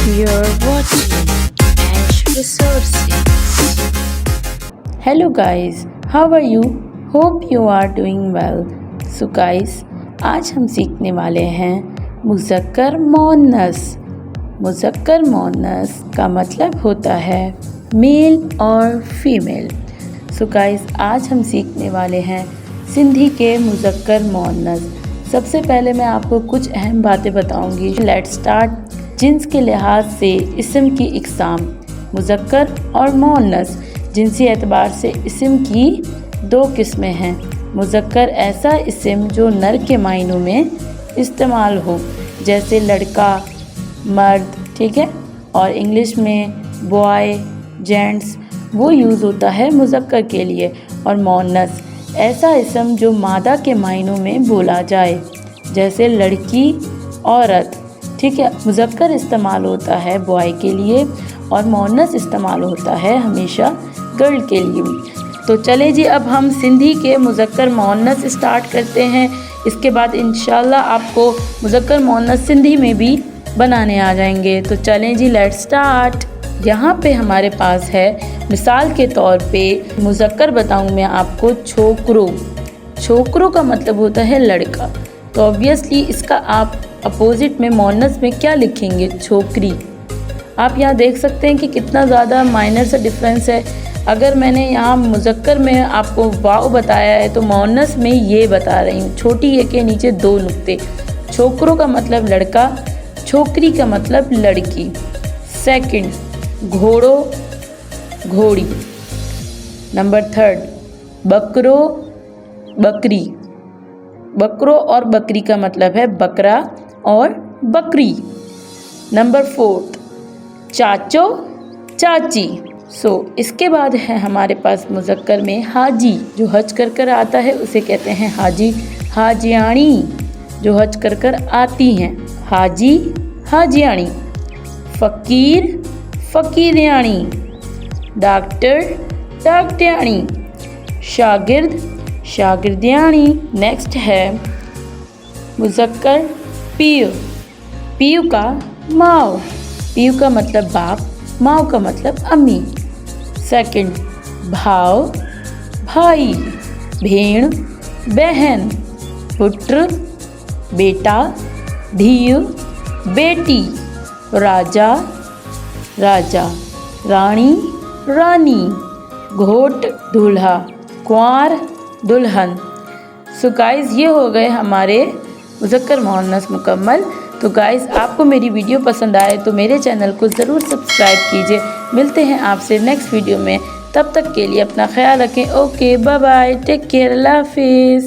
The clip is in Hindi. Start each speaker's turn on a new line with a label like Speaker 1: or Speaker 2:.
Speaker 1: You're watching Ash Resources.
Speaker 2: Hello guys, how are you? Hope you are doing well. So guys, आज हम सीखने वाले हैं मुज़क्कर मोअन्नस। मुज़क्कर मोअन्नस का मतलब होता है मेल और फीमेल। सो गाइस, आज हम सीखने वाले हैं सिंधी के मुज़क्कर मोअन्नस। सबसे पहले मैं आपको कुछ अहम बातें बताऊंगी। Let's start. जिन्स के लिहाज से इस्म की इक़साम मुज़क्कर और मोअन्नस। जिनसी एतबार से इस्म की दो किस्में हैं। मुज़क्कर ऐसा इस्म जो नर के मायनों में इस्तेमाल हो, जैसे लड़का, मर्द, ठीक है। और इंग्लिश में बॉय, जेंट्स, वो यूज़ होता है मुज़क्कर के लिए। और मोअन्नस ऐसा इस्म जो मादा के मायनों में बोला जाए, जैसे लड़की, औरत, ठीक है। मुज़क्कर इस्तेमाल होता है बॉय के लिए और मोअन्नस इस्तेमाल होता है हमेशा गर्ल के लिए। तो चले जी, अब हम सिंधी के मुज़क्कर मोअन्नस स्टार्ट करते हैं। इसके बाद इंशाल्लाह आपको मुज़क्कर मोअन्नस सिंधी में भी बनाने आ जाएंगे। तो चलें जी, लेट्स स्टार्ट। यहाँ पे हमारे पास है, मिसाल के तौर पे मुज़क्कर बताऊँ मैं आपको, छोकरो। छोकरो का मतलब होता है लड़का। तो ऑब्वियसली इसका आप अपोजिट में मोअन्नस में क्या लिखेंगे? छोकरी। आप यहाँ देख सकते हैं कि कितना ज़्यादा माइनर सा डिफरेंस है। अगर मैंने यहाँ मुज़क्कर में आपको वाव बताया है तो मोअन्नस में ये बता रही हूँ, छोटी ए के नीचे दो नुक्ते। छोकरो का मतलब लड़का, छोकरी का मतलब लड़की। सेकंड, घोड़ो, घोड़ी। नंबर थर्ड, बकरो, बकरी। बकरो और बकरी का मतलब है बकरा और बकरी। नंबर फोर्थ, चाचो, चाची। इसके बाद है हमारे पास मुज़क्कर में हाजी। जो हज कर कर आता है उसे कहते हैं हाजी। हाजियाणी, जो हज कर कर आती हैं, हाजी, हाजियाणी। फ़कीर, फ़कीरियाणी। डॉक्टर, डॉक्टरियाणी। शागिर्द, शागिर्दियाणी। नेक्स्ट है मुज़क्कर पियो। पियो का माओ। पियो का मतलब बाप, माओ का मतलब अम्मी। सेकंड, भाव, भाई। भेड़, बहन। पुत्र, बेटा। धीउ, बेटी। राजा, राजा। रानी, रानी। घोट, दूल्हा। कुंवार, दुल्हन। सो गाइस, ये हो गए हमारे मुज़क्कर मोअन्नस मुकम्मल। तो गाइस, आपको मेरी वीडियो पसंद आए तो मेरे चैनल को ज़रूर सब्सक्राइब कीजिए। मिलते हैं आपसे नेक्स्ट वीडियो में। तब तक के लिए अपना ख्याल रखें। Okay, bye bye, take care, अल्लाह हाफिज़।